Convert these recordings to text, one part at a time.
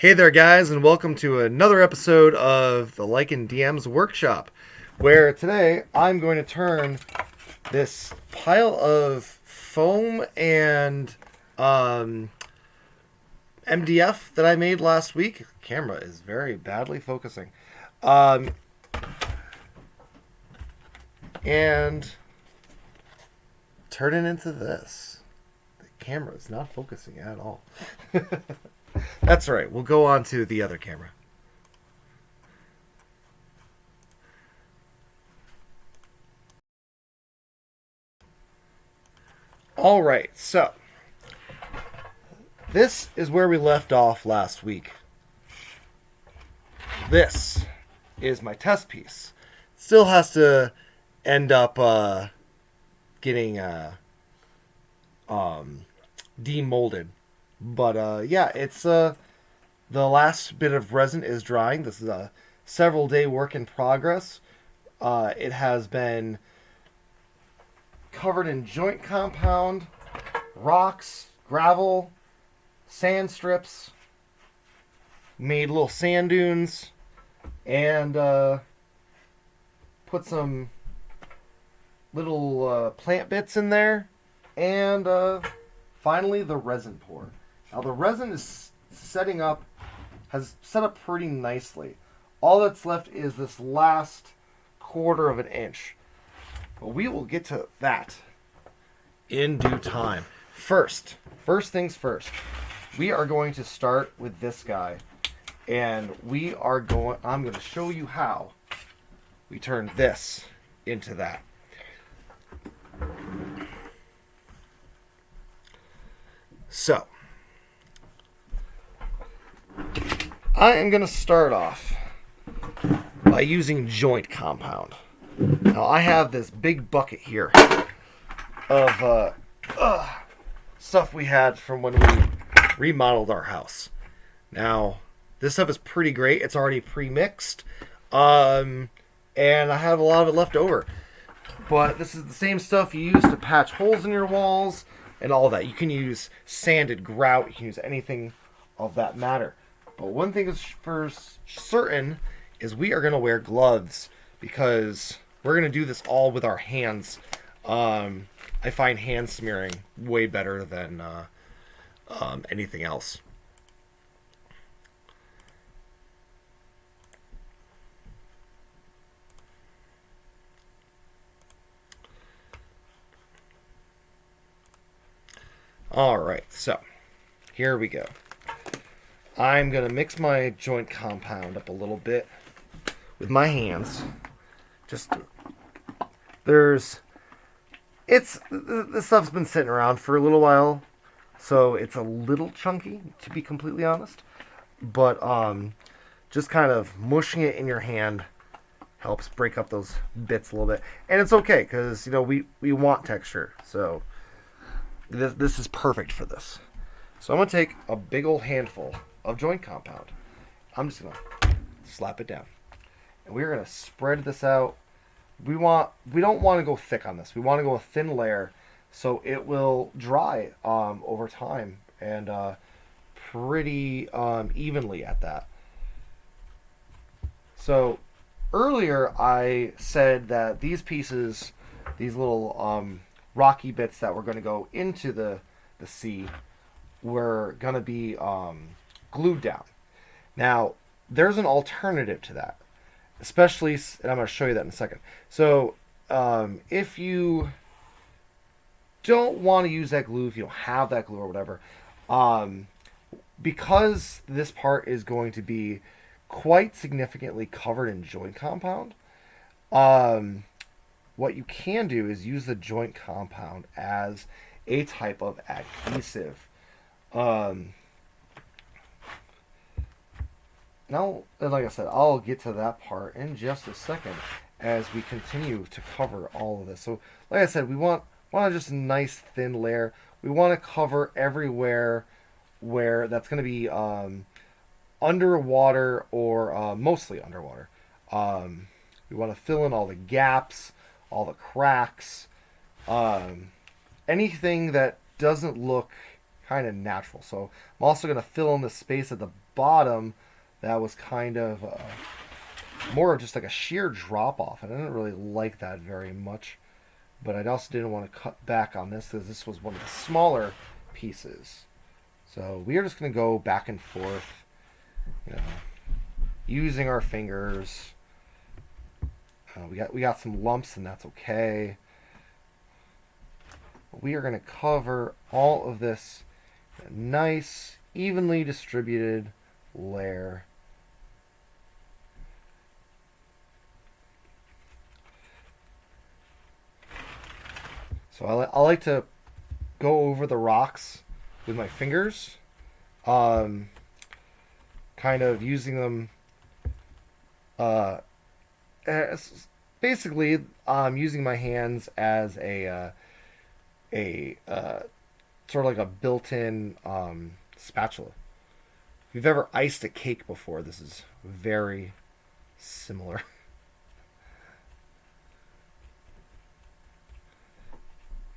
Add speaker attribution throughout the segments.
Speaker 1: Hey there, guys, and welcome to another episode of the Lycan DM's Workshop, where today I'm going to turn this pile of foam and MDF that I made last week. The camera is very badly focusing. And turn it into this. The camera is not focusing at all. That's right. We'll go on to the other camera. All right. So, this is where we left off last week. This is my test piece. Still has to end up getting demolded. But yeah, it's the last bit of resin is drying. This is a several day work in progress. It has been covered in joint compound, rocks, gravel, sand strips, made little sand dunes, and put some little plant bits in there, and finally the resin pour. Now the resin is has set up pretty nicely. All that's left is this last quarter of an inch. But we will get to that in due time. First things first. We are going to start with this guy. And I'm going to show you how we turn this into that. So, I am going to start off by using joint compound. Now, I have this big bucket here of stuff we had from when we remodeled our house. Now, this stuff is pretty great. It's already pre-mixed, and I have a lot of it left over. But this is the same stuff you use to patch holes in your walls and all that. You can use sanded grout. You can use anything of that matter. But one thing is for certain is we are going to wear gloves because we're going to do this all with our hands. I find hand smearing way better than anything else. Alright, so here we go. I'm going to mix my joint compound up a little bit with my hands. This stuff's been sitting around for a little while, so it's a little chunky, to be completely honest. But just kind of mushing it in your hand helps break up those bits a little bit. And it's okay, because, we want texture, so this is perfect for this. So I'm going to take a big old handful of joint compound. I'm just going to slap it down. And we're going to spread this out. We don't want to go thick on this. We want to go a thin layer so it will dry over time and pretty evenly at that. So earlier I said that these pieces, these little rocky bits that were going to go into the sea were going to be glued down. Now, there's an alternative to that, especially, and I'm going to show you that in a second. So, if you don't want to use that glue, if you don't have that glue or whatever, because this part is going to be quite significantly covered in joint compound, what you can do is use the joint compound as a type of adhesive. Now, like I said, I'll get to that part in just a second as we continue to cover all of this. So, like I said, we want just a nice thin layer. We want to cover everywhere where that's going to be underwater or mostly underwater. We want to fill in all the gaps, all the cracks, anything that doesn't look kind of natural. So I'm also going to fill in the space at the bottom that was kind of more of just like a sheer drop off. And I didn't really like that very much. But I also didn't want to cut back on this because this was one of the smaller pieces. So we are just going to go back and forth, you know, using our fingers. We got some lumps, and that's okay. We are going to cover all of this in a nice, evenly distributed layer. So I like to go over the rocks with my fingers, kind of using them. Basically, using my hands as a sort of like a built-in spatula. If you've ever iced a cake before, this is very similar.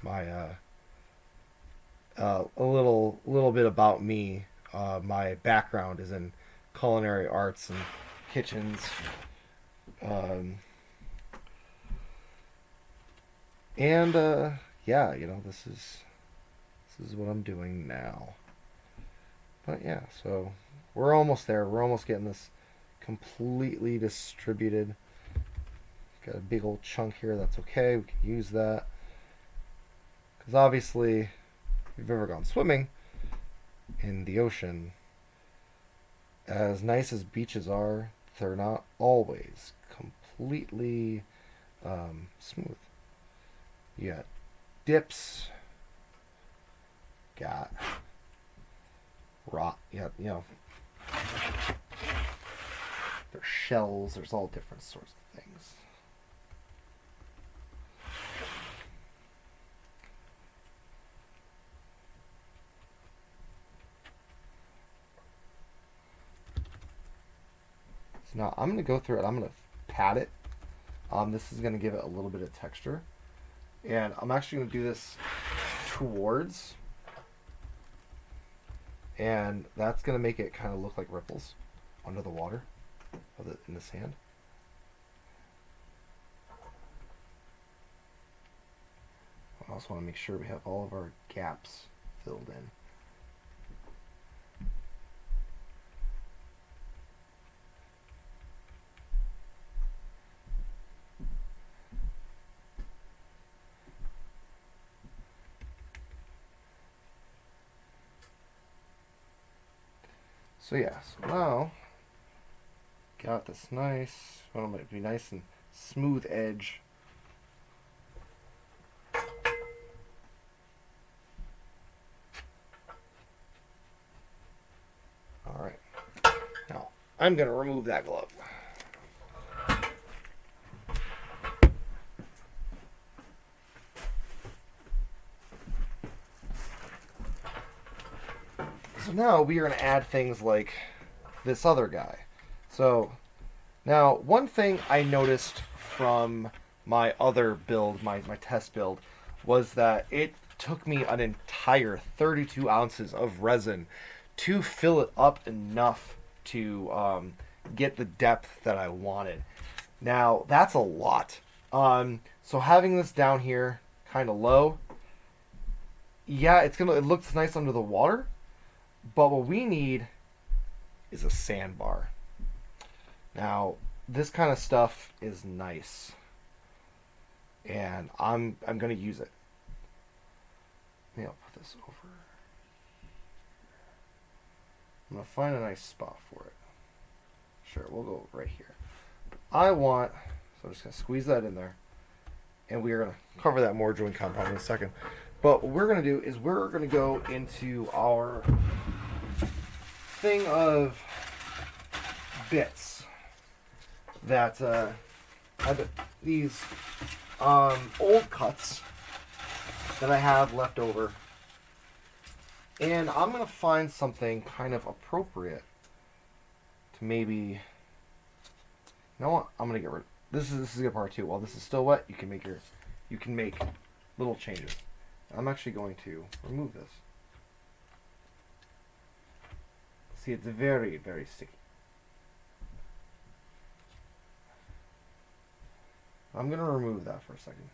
Speaker 1: My a little bit about me. My background is in culinary arts and kitchens. Um, and yeah, you know, this is what I'm doing now. But yeah, so we're almost there. We're almost getting this completely distributed. Got a big old chunk here. That's okay. We can use that. Because obviously, if you've ever gone swimming in the ocean, as nice as beaches are, they're not always completely smooth. You got dips, got rock, you know, there's shells, there's all different sorts of things. So now I'm going to go through it. I'm going to pat it. This is going to give it a little bit of texture. And I'm actually going to do this towards. And that's going to make it kind of look like ripples under the water in the sand. I also want to make sure we have all of our gaps filled in. So yeah, so now got this nice, well, it might be nice and smooth edge. All right, now I'm gonna remove that glove. So now we are going to add things like this other guy. So now one thing I noticed from my other build, my test build, was that it took me an entire 32 ounces of resin to fill it up enough to get the depth that I wanted. Now that's a lot. So having this down here kind of low, yeah, it looks nice under the water. But what we need is a sandbar. Now, this kind of stuff is nice. And I'm going to use it. Maybe I'll put this over. I'm going to find a nice spot for it. Sure, we'll go right here. So I'm just going to squeeze that in there. And we are going to cover that more joint compound in a second. But what we're going to do is we're going to go into our thing of bits that have these old cuts that I have left over. And I'm going to find something kind of appropriate to maybe... You know what? I'm going to get rid of... This is a good part too. While this is still wet, you can make little changes. I'm actually going to remove this. See, it's very, very sticky. I'm going to remove that for a second.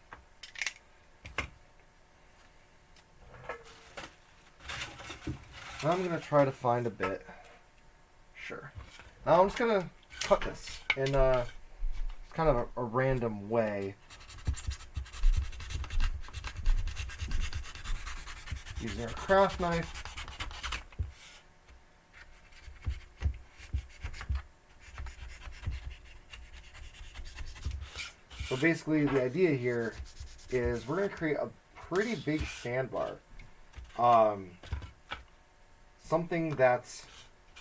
Speaker 1: I'm going to try to find a bit. Sure. Now I'm just going to cut this in kind of a random way. Using a craft knife. So basically the idea here is we're going to create a pretty big sandbar. Something that's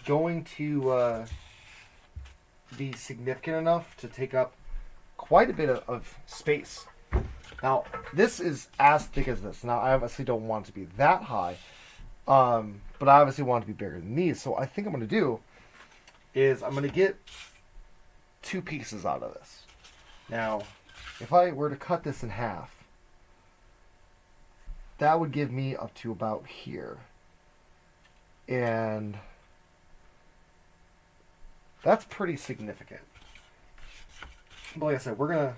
Speaker 1: going to be significant enough to take up quite a bit of space. Now, this is as thick as this. Now, I obviously don't want it to be that high, but I obviously want it to be bigger than these. So I think I'm going to do is I'm going to get 2 pieces out of this. Now, if I were to cut this in half, that would give me up to about here. And that's pretty significant. But like I said, we're going to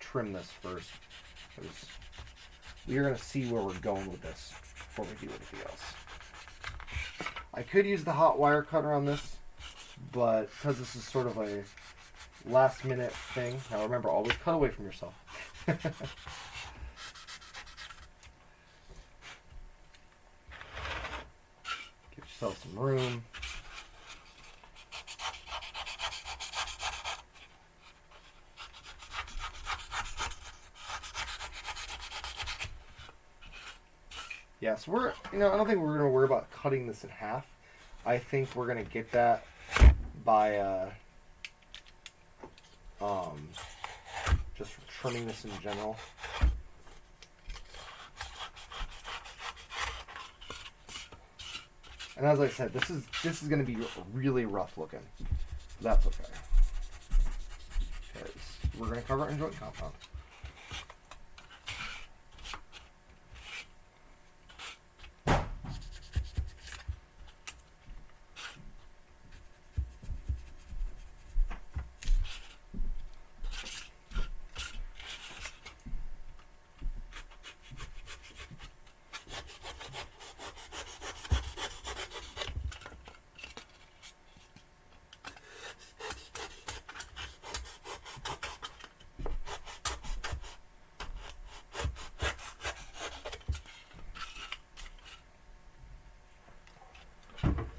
Speaker 1: trim this first. We're going to see where we're going with this before we do anything else. I could use the hot wire cutter on this, but because this is sort of a last minute thing. Now remember, always cut away from yourself. Give yourself some room. Yeah, so we're, I don't think we're going to worry about cutting this in half. I think we're going to get that by just trimming this in general. And as I said, this is going to be really rough looking. That's okay. Because we're going to cover it in joint compound.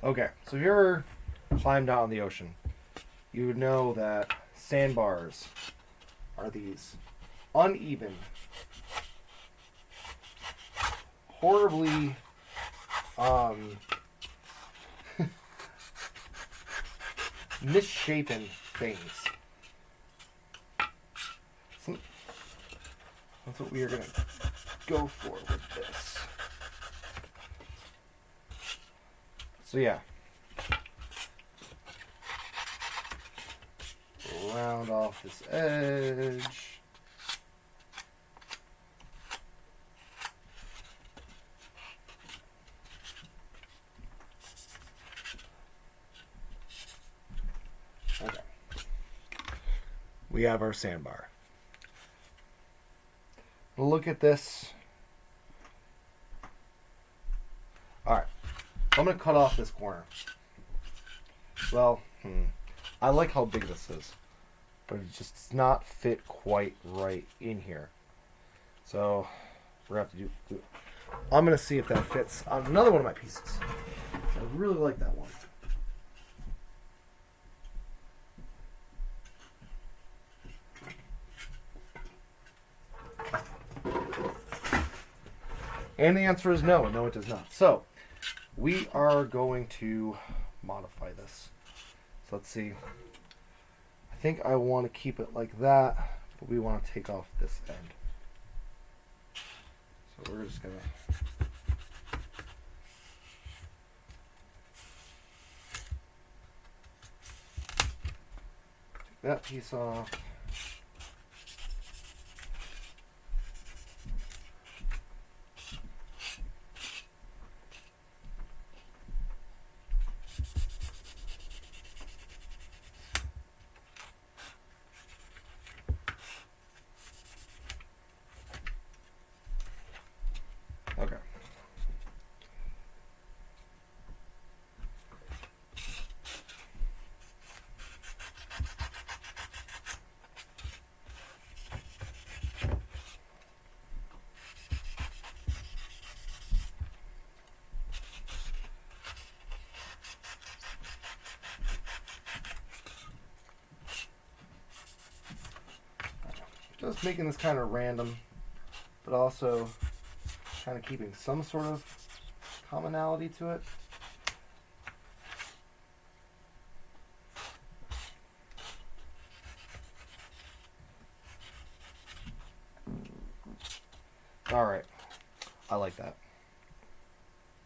Speaker 1: Okay, so if you ever climbed out in the ocean, you would know that sandbars are these uneven, horribly misshapen things. That's what we are going to go for with this. So yeah, round off this edge. Okay, we have our sandbar. Look at this. All right. I'm going to cut off this corner. Well, I like how big this is, but it just does not fit quite right in here. So we're going to have to do. I'm going to see if that fits on another one of my pieces. I really like that one. And the answer is no. No, it does not. So we are going to modify this. So let's see. I think I want to keep it like that, but we want to take off this end. So we're just going to... take that piece off. just making this kind of random, but also kind of keeping some sort of commonality to it. All right, I like that.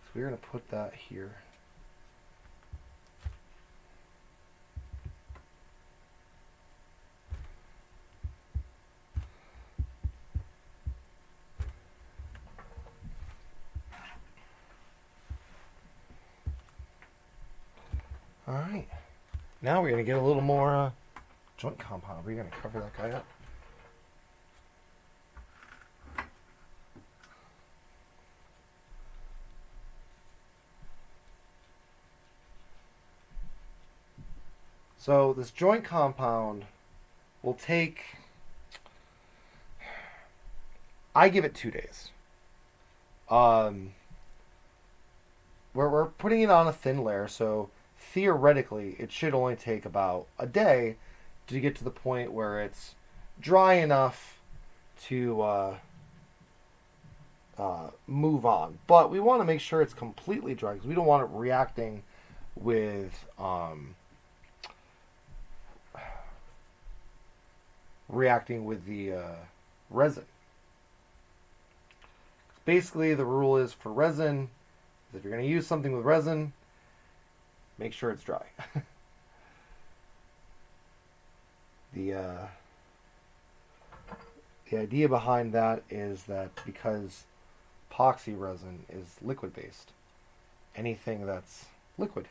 Speaker 1: So we're going to put that here. All right, now we're going to get a little more joint compound. We're going to cover that guy up. So this joint compound will take, I give it 2 days. We're putting it on a thin layer, so theoretically it should only take about a day to get to the point where it's dry enough to move on. But we want to make sure it's completely dry because we don't want it reacting with the resin. Basically, the rule is for resin, if you're going to use something with resin, make sure it's dry. The idea behind that is that because epoxy resin is liquid based, anything that's liquid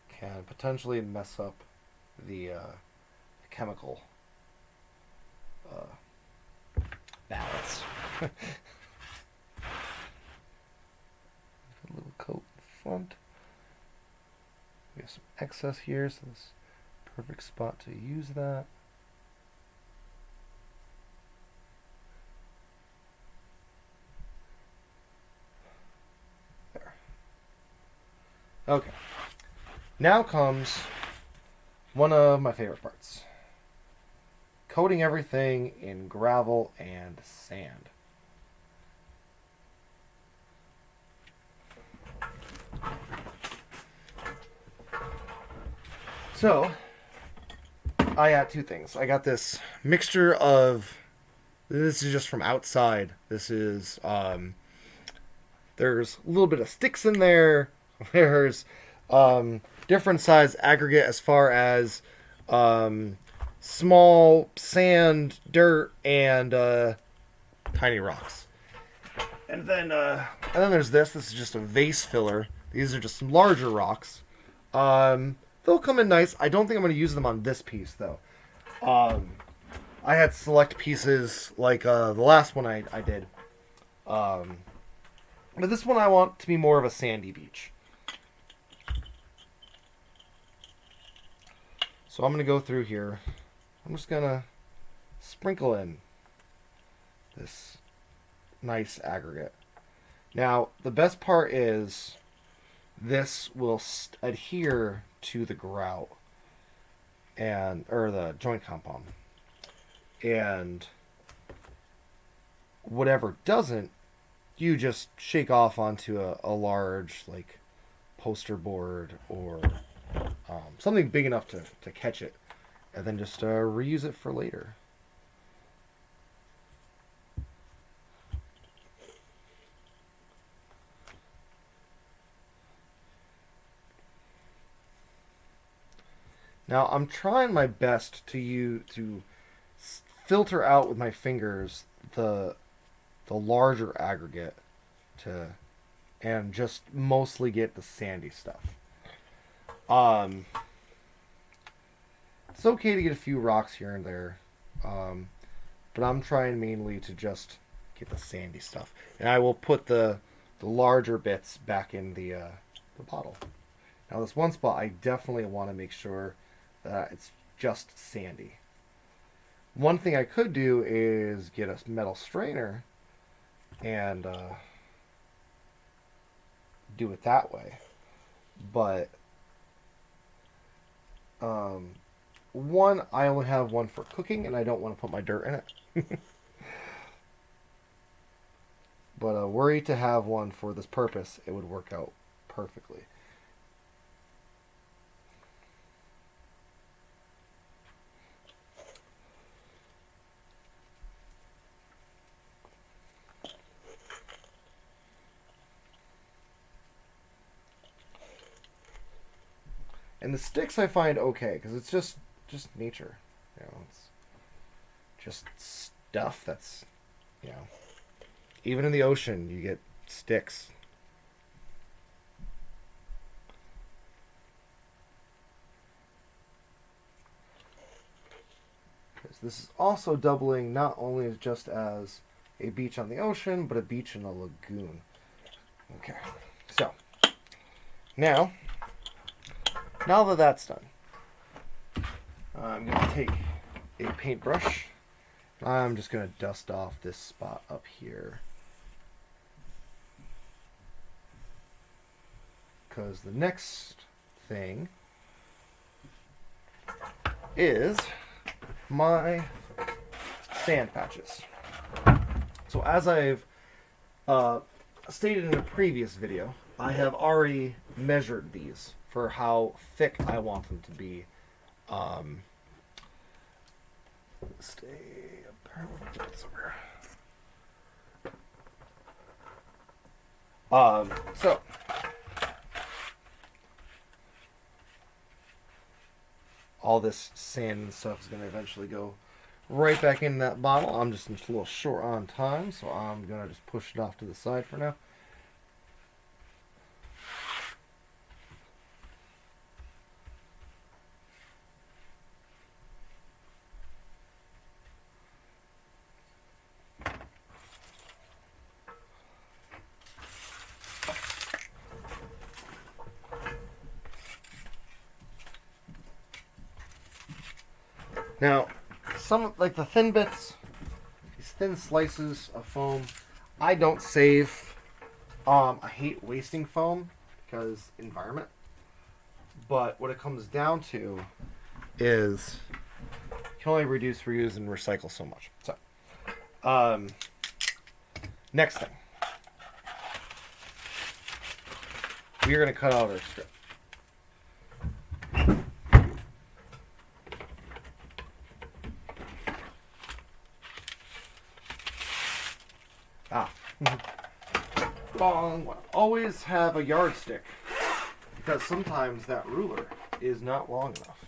Speaker 1: can potentially mess up the chemical balance. A little coat in front. We have some excess here, so this is a perfect spot to use that. There. Okay. Now comes one of my favorite parts. Coating everything in gravel and sand. So, I got 2 things. I got this mixture of, this is just from outside. This is, there's a little bit of sticks in there. There's different size aggregate as far as small sand, dirt, and tiny rocks. And then there's this. This is just a vase filler. These are just some larger rocks. They'll come in nice. I don't think I'm going to use them on this piece, though. I had select pieces like the last one I did. But this one I want to be more of a sandy beach. So I'm going to go through here. I'm just going to sprinkle in this nice aggregate. Now, the best part is this will adhere to the grout or the joint compound. And whatever doesn't, you just shake off onto a large like poster board or something big enough to catch it, and then just reuse it for later. Now I'm trying my best to filter out with my fingers the larger aggregate and just mostly get the sandy stuff. It's okay to get a few rocks here and there, but I'm trying mainly to just get the sandy stuff, and I will put the larger bits back in the bottle. Now this one spot I definitely want to make sure that it's just sandy. One thing I could do is get a metal strainer and do it that way, but one, I only have one for cooking, and I don't want to put my dirt in it. But were you to have one for this purpose, it would work out perfectly. And the sticks I find okay, because it's just nature. You know, it's just stuff that's, you know, even in the ocean you get sticks. Because this is also doubling not only just as a beach on the ocean, but a beach in a lagoon. Okay, so now that that's done, I'm going to take a paintbrush. I'm just going to dust off this spot up here. Because the next thing is my sand patches. So as I've stated in a previous video, I have already measured these for how thick I want them to be. Stay up there. So all this sand and stuff is going to eventually go right back in that bottle. I'm just a little short on time, so I'm going to just push it off to the side for now. Now, some, like the thin bits, these thin slices of foam, I don't save. I hate wasting foam because environment. But what it comes down to is you can only reduce, reuse, and recycle so much. So, next thing, we're going to cut out our strip. Wrong. Always have a yardstick, because sometimes that ruler is not long enough.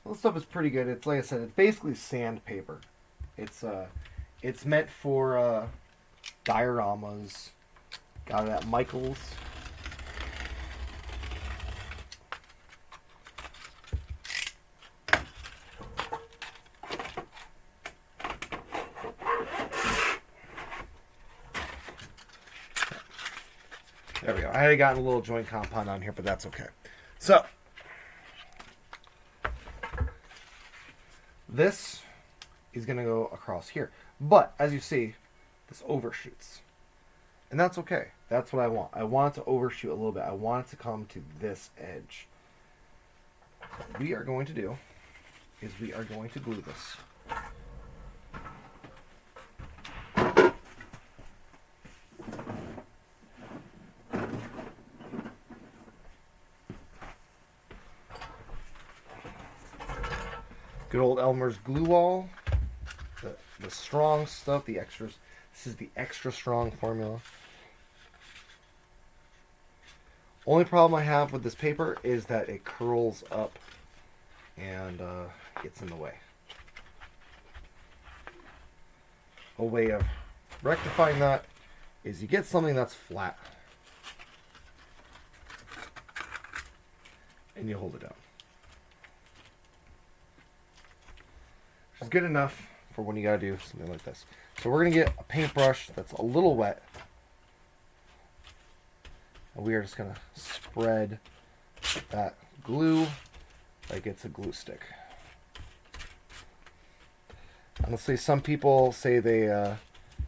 Speaker 1: This stuff is pretty good. It's like I said, it's basically sandpaper. It's meant for dioramas. Got it at Michael's. There we go. I had gotten a little joint compound on here, but that's okay. So, this is going to go across here. But, as you see, this overshoots. And that's okay. That's what I want. I want it to overshoot a little bit. I want it to come to this edge. What we are going to do is we are going to glue this. Good old Elmer's glue wall. The strong stuff, the extras. This is the extra strong formula. Only problem I have with this paper is that it curls up and gets in the way. A way of rectifying that is you get something that's flat and you hold it down. Which is good enough for when you gotta do something like this. So we're gonna get a paintbrush that's a little wet. And we are just gonna spread that glue like it's a glue stick. Honestly, some people say they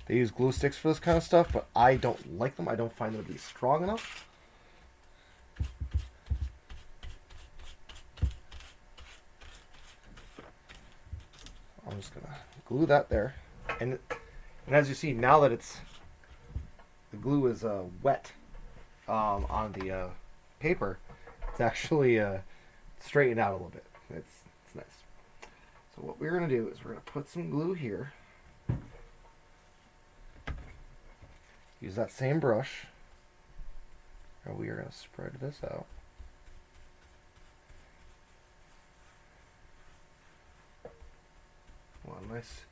Speaker 1: use glue sticks for this kind of stuff, but I don't like them. I don't find them to be strong enough. I'm just gonna glue that there, and as you see, now that the glue is wet on the paper, it's actually straightened out a little bit. It's nice. So what we're gonna do is we're gonna put some glue here. Use that same brush, and we are gonna spread this out. One nice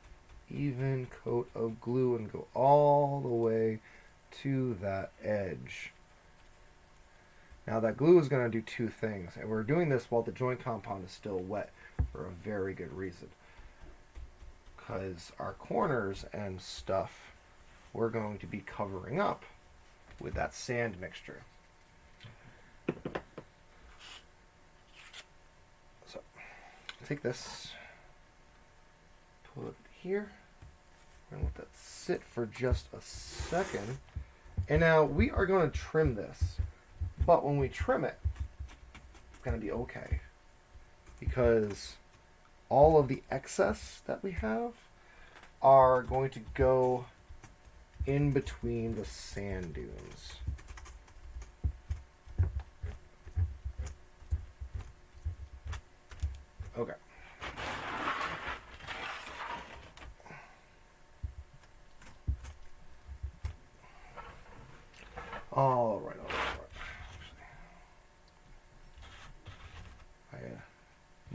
Speaker 1: even coat of glue and go all the way to that edge. Now that glue is going to do two things, and we're doing this while the joint compound is still wet for a very good reason. Because our corners and stuff we're going to be covering up with that sand mixture. So take this, put it here. We're going to let that sit for just a second. And now we are going to trim this. But when we trim it, it's going to be okay. Because all of the excess that we have are going to go in between the sand dunes. Okay. All right.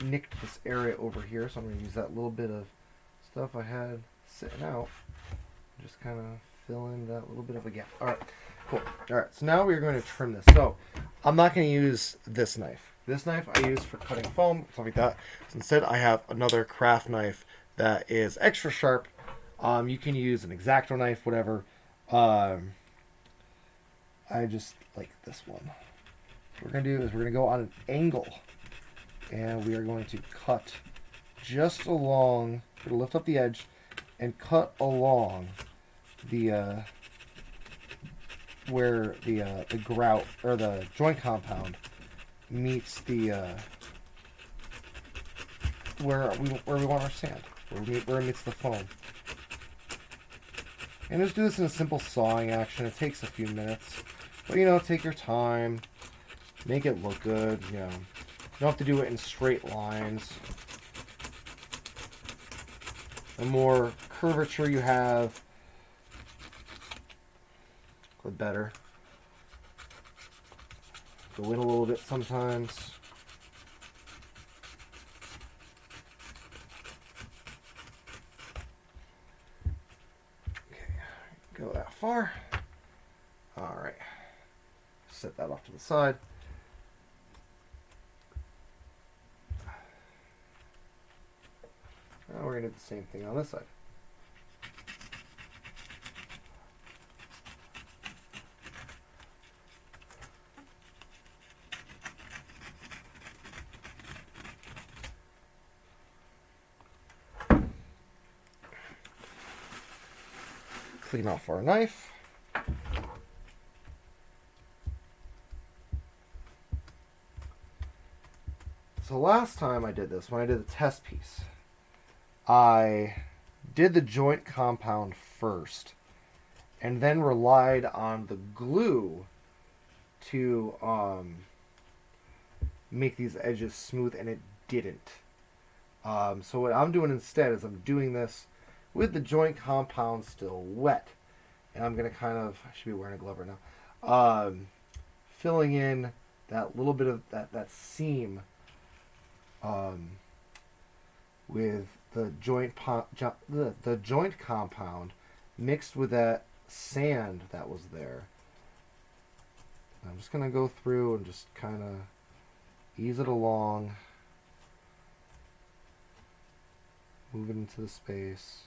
Speaker 1: I nicked this area over here, so I'm going to use that little bit of stuff I had sitting out. Just kind of fill in that little bit of a gap. All right, cool. All right, so now we're going to trim this. So I'm not going to use this knife. This knife I use for cutting foam, something like that. So instead, I have another craft knife that is extra sharp. You can use an X-Acto knife, whatever. I just like this one. What we're going to do is we're going to go on an angle. And we are going to cut just along, we're going to lift up the edge and cut along the, where the grout, or the joint compound meets the, where we want our sand, where it meets the foam. And just do this in a simple sawing action. It takes a few minutes. But, you know, take your time. Make it look good, you know. You don't have to do it in straight lines. The more curvature you have, the better. Go in a little bit sometimes. Okay, go that far. All right. Set that off to the side. Now we're going to do the same thing on this side. Clean off our knife. So last time I did this, when I did the test piece, I did the joint compound first and then relied on the glue to make these edges smooth, and it didn't. So what I'm doing instead is I'm doing this with the joint compound still wet. And I'm going to kind of, I should be wearing a glove right now, filling in that little bit of that seam with the joint compound mixed with that sand that was there. I'm just going to go through and just kind of ease it along, move it into the space.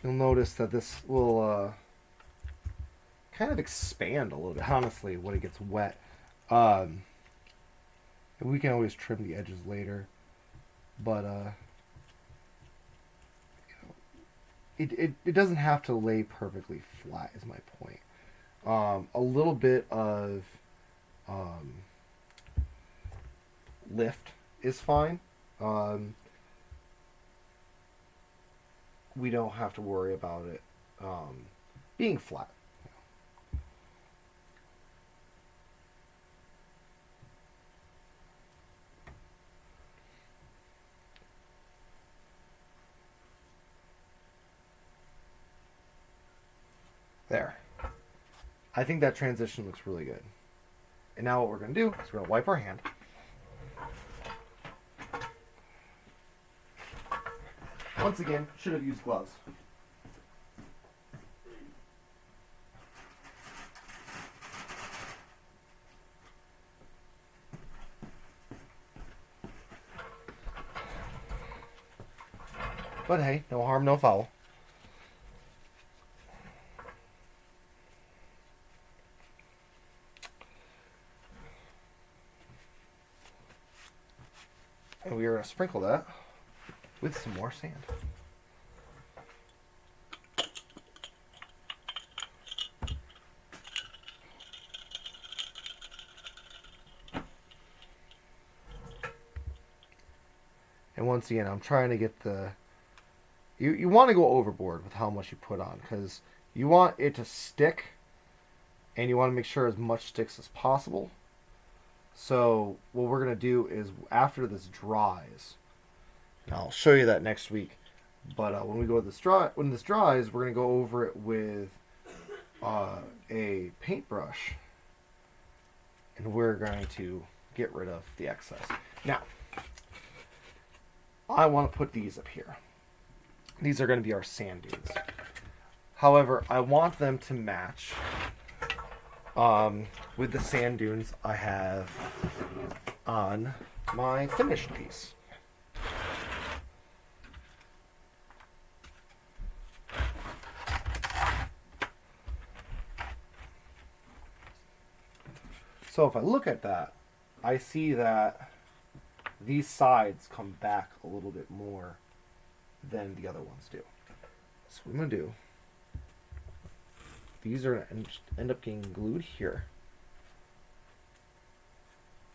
Speaker 1: you'll notice that this will kind of expand a little bit, honestly, when it gets wet. And we can always trim the edges later, but it doesn't have to lay perfectly flat, is my point. A little bit of lift is fine. We don't have to worry about it being flat. There. I think that transition looks really good. And now what we're going to do is we're going to wipe our hand. Once again, should have used gloves. But hey, no harm, no foul. And we are going to sprinkle that with some more sand. And once again, I'm trying to get the... You want to go overboard with how much you put on, because you want it to stick, and you want to make sure as much sticks as possible. So what we're going to do is after this dries, and I'll show you that next week, but when this dries, we're going to go over it with a paintbrush, and we're going to get rid of the excess. Now, I want to put these up here. These are going to be our sand dunes. However, I want them to match with the sand dunes I have on my finished piece. So if I look at that, I see that these sides come back a little bit more than the other ones do. So what I'm going to do, these are going to end up getting glued here.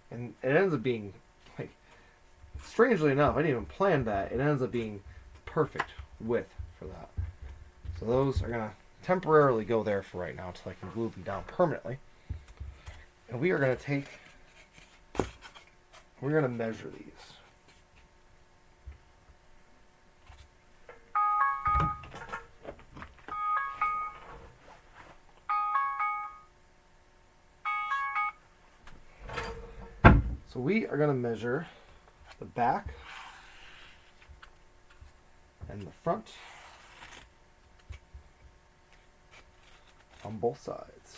Speaker 1: And it ends up being, like, strangely enough, I didn't even plan that. It ends up being perfect width for that. So those are going to temporarily go there for right now until I can glue them down permanently. And we are going to take, we're going to measure these. So we are going to measure the back and the front on both sides.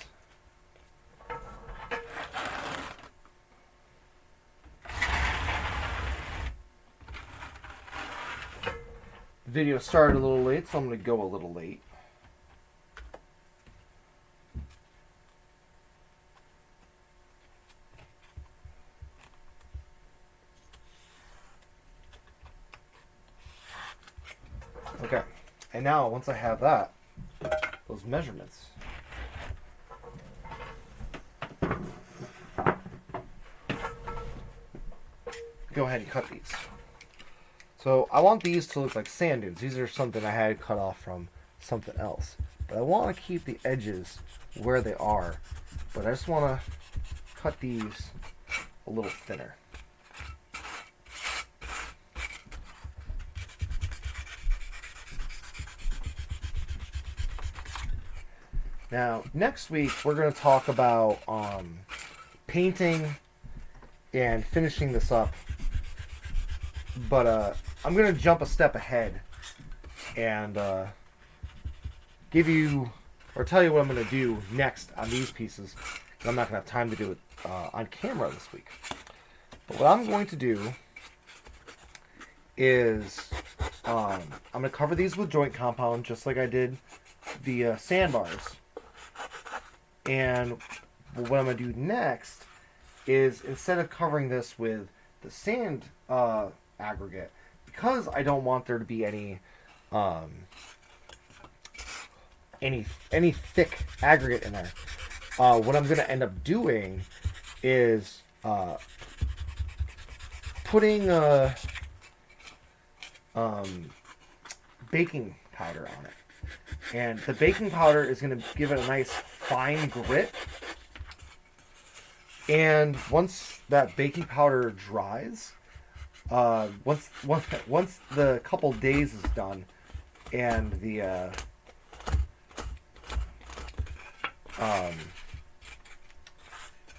Speaker 1: The video started a little late, so I'm going to go a little late. Okay, and now once I have that, those measurements, go ahead and cut these. So I want these to look like sand dunes. These are something I had cut off from something else. But I want to keep the edges where they are, but I just want to cut these a little thinner. Now, next week, we're going to talk about painting and finishing this up. But I'm going to jump a step ahead and give you, or tell you what I'm going to do next on these pieces. I'm not going to have time to do it on camera this week. But what I'm going to do is I'm going to cover these with joint compound just like I did the sandbars. And what I'm going to do next is, instead of covering this with the sand aggregate, because I don't want there to be any thick aggregate in there, what I'm going to end up doing is putting baking powder on it. And the baking powder is going to give it a nice fine grit. And once that baking powder dries, once the couple days is done, and the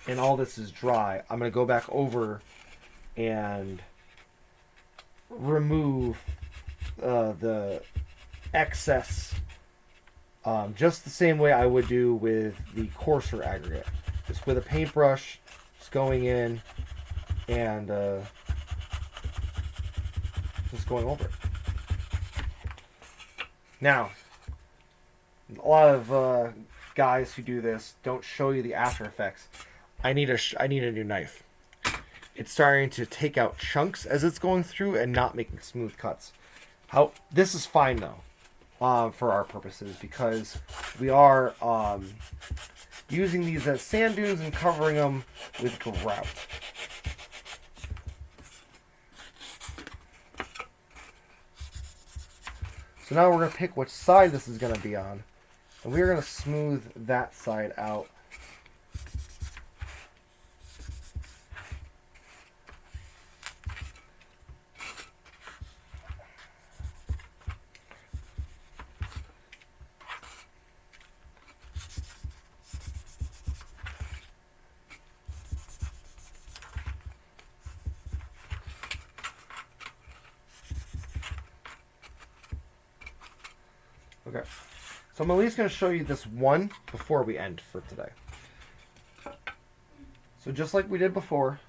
Speaker 1: and all this is dry, I'm going to go back over and remove the excess, just the same way I would do with the coarser aggregate. Just with a paintbrush, just going in and just going over it. Now, a lot of guys who do this don't show you the after effects. I need a new knife. It's starting to take out chunks as it's going through and not making smooth cuts. This is fine though, for our purposes, because we are using these as sand dunes and covering them with grout. So now we're going to pick which side this is going to be on, and we're going to smooth that side out. Okay, so I'm at least going to show you this one before we end for today. So just like we did before,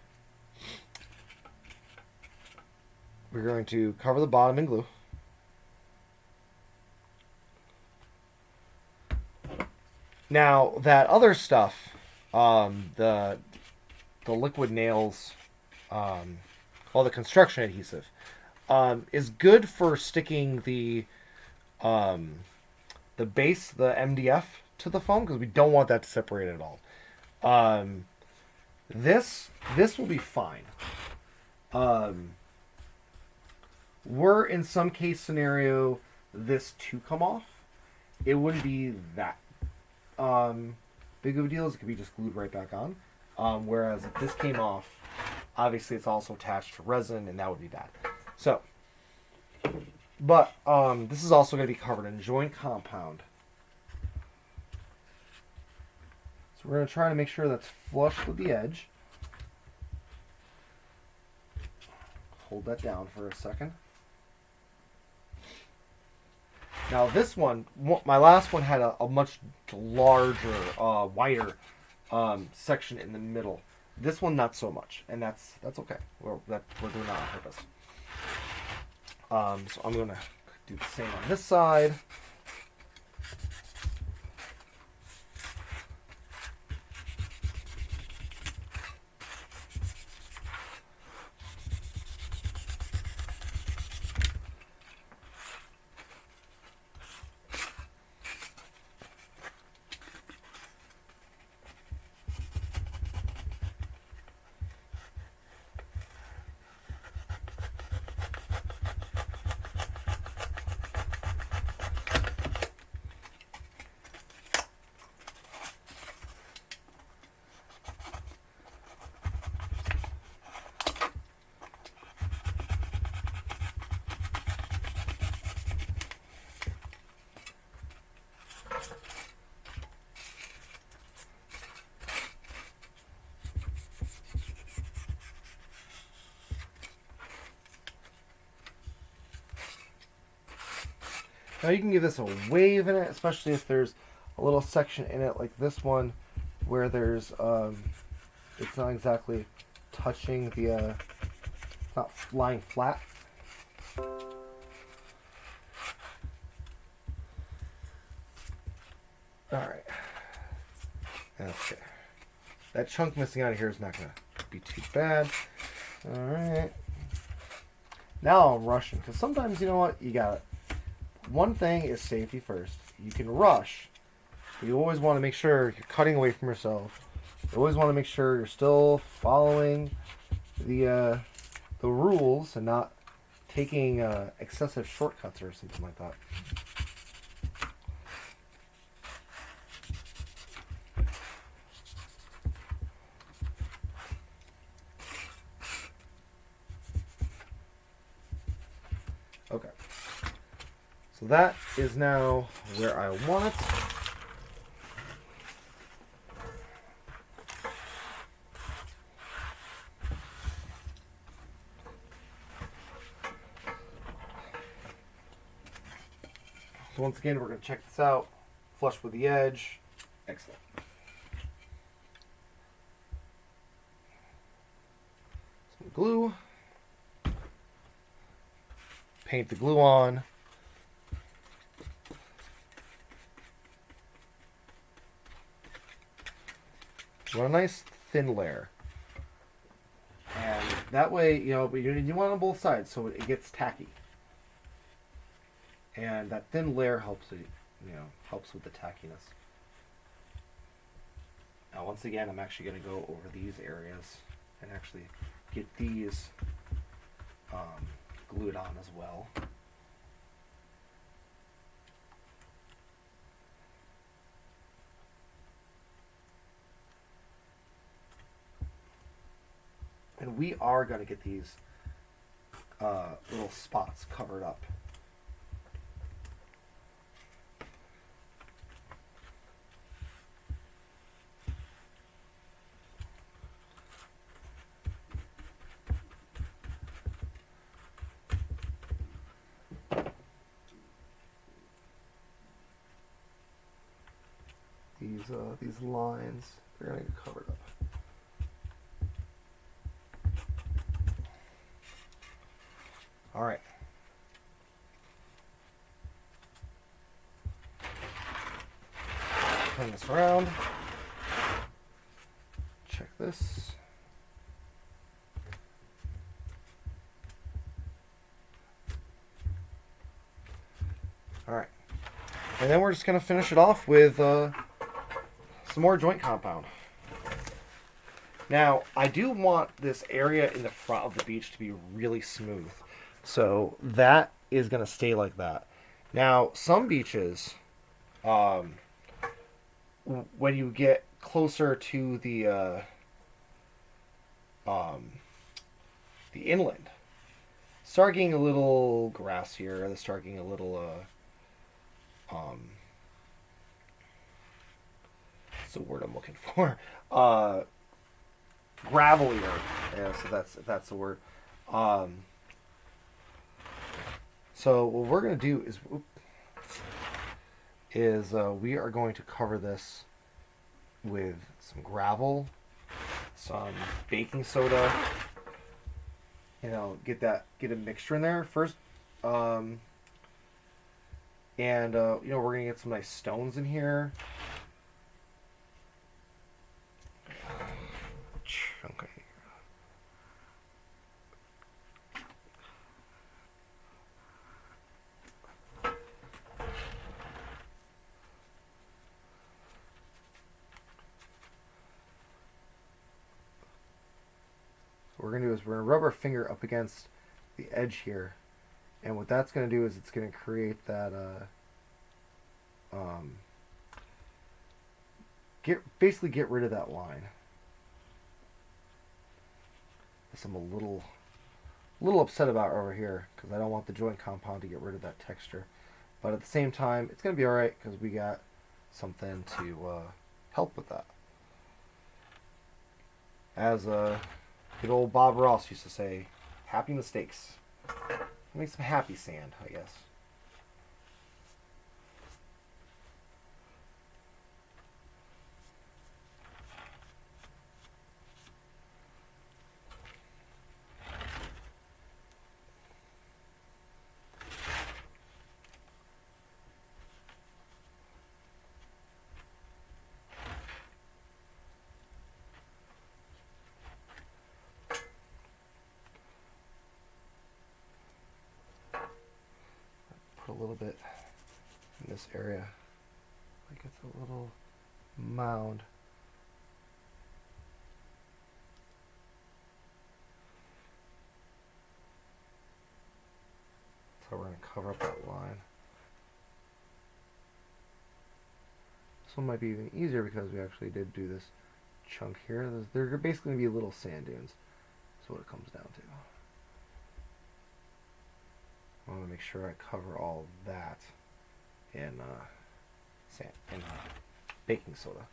Speaker 1: we're going to cover the bottom in glue. Now that other stuff, the liquid nails, all the construction adhesive, is good for sticking the base, the MDF, to the foam, because we don't want that to separate at all. This will be fine. Were in some case scenario this to come off, it wouldn't be that big of a deal. It could be just glued right back on. Whereas if this came off, obviously it's also attached to resin, and that would be bad. So, but this is also going to be covered in joint compound. So we're going to try to make sure that's flush with the edge. Hold that down for a second. Now this one, my last one had a much larger, wider section in the middle. This one not so much, and that's okay. We're doing that on purpose. So I'm gonna do the same on this side. Now you can give this a wave in it, especially if there's a little section in it like this one where there's it's not exactly touching the it's not lying flat. All right. Okay. That chunk missing out of here is not going to be too bad. All right. Now I'm rushing, because sometimes, you know what, you got it. One thing is safety first. You can rush, but you always want to make sure you're cutting away from yourself. You always want to make sure you're still following the rules and not taking excessive shortcuts or something like that. Okay. So that is now where I want it. So once again, we're going to check this out. Flush with the edge. Excellent. Some glue. Paint the glue on. Run a nice thin layer. And that way, you know, but you want it on both sides so it gets tacky. And that thin layer helps it, you know, helps with the tackiness. Now, once again, I'm actually going to go over these areas and actually get these glued on as well. And we are going to get these little spots covered up. These lines, they're going to get covered up. All right. Turn this around. Check this. All right. And then we're just going to finish it off with some more joint compound. Now, I do want this area in the front of the beach to be really smooth. So that is going to stay like that. Now, some beaches, when you get closer to the inland, start getting a little grassier. They start getting a little what's the word I'm looking for? Gravelier. Yeah, so that's the word. So what we're going to do is we are going to cover this with some gravel, some baking soda. You know, get a mixture in there first. And you know, we're gonna get some nice stones in here. Okay. What we're going to do is we're going to rub our finger up against the edge here. And what that's going to do is it's going to create that, basically get rid of that line. This I'm a little upset about over here because I don't want the joint compound to get rid of that texture. But at the same time, it's going to be alright because we got something to help with that. As good old Bob Ross used to say, happy mistakes. Make some happy sand, I guess. put a little bit in this area. Like it's a little mound. That's how we're going to cover up that line. This one might be even easier because we actually did do this chunk here. They're basically going to be little sand dunes. That's what it comes down to. I want to make sure I cover all of that in baking soda.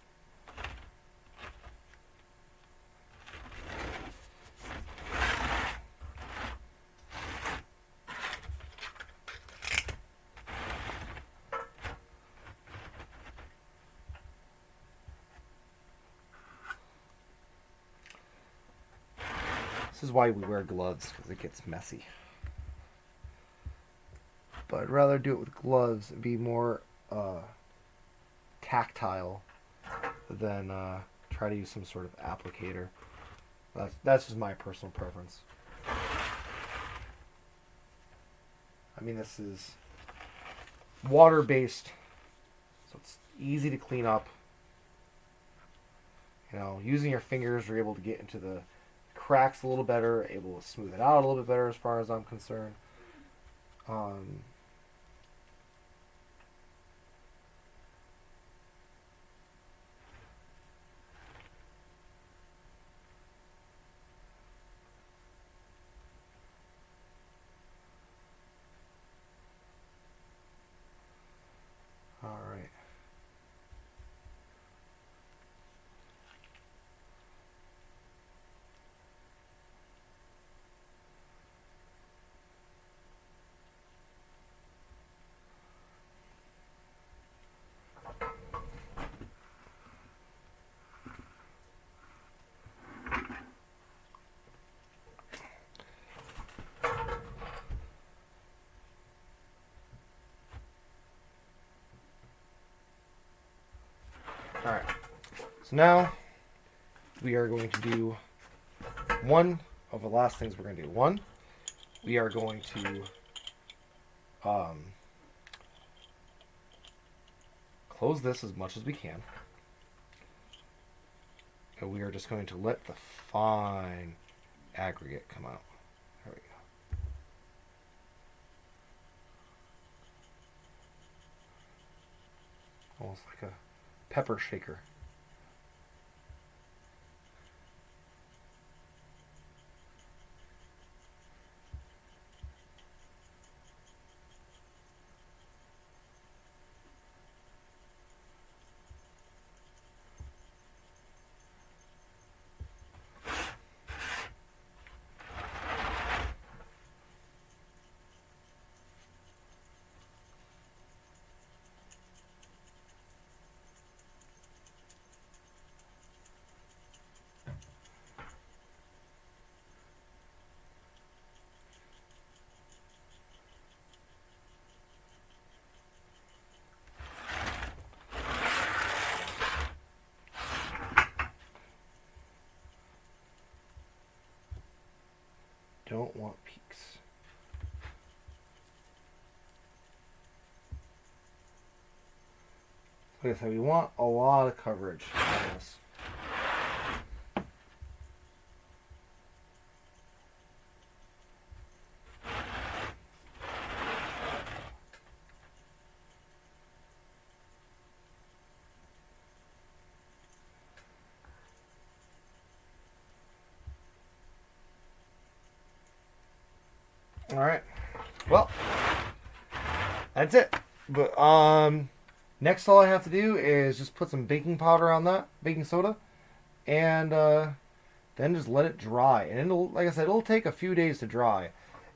Speaker 1: This is why we wear gloves, because it gets messy. But I'd rather do it with gloves and be more tactile than try to use some sort of applicator. That's just my personal preference. I mean, this is water-based, so it's easy to clean up. You know, using your fingers, you're able to get into the cracks a little better, able to smooth it out a little bit better as far as I'm concerned. All right. Alright, so now we are going to do one of the last things we're going to do. One, we are going to close this as much as we can. And we are just going to let the fine aggregate come out. There we go. Almost like a pepper shaker. Don't want peaks. Like I said, we want a lot of coverage on this. All right. Well, that's it. But next, all I have to do is just put some baking powder on that, baking soda, and then just let it dry. And it'll, like I said, it'll take a few days to dry,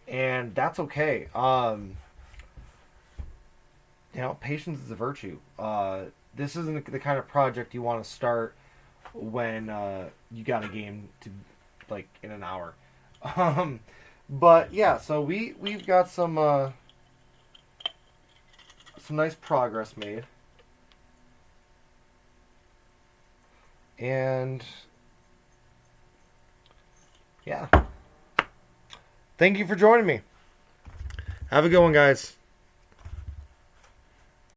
Speaker 1: and that's okay. You know, patience is a virtue. This isn't the kind of project you want to start when you got a game to like in an hour. But yeah, so we've got some nice progress made, and yeah, thank you for joining me. Have a good one, guys.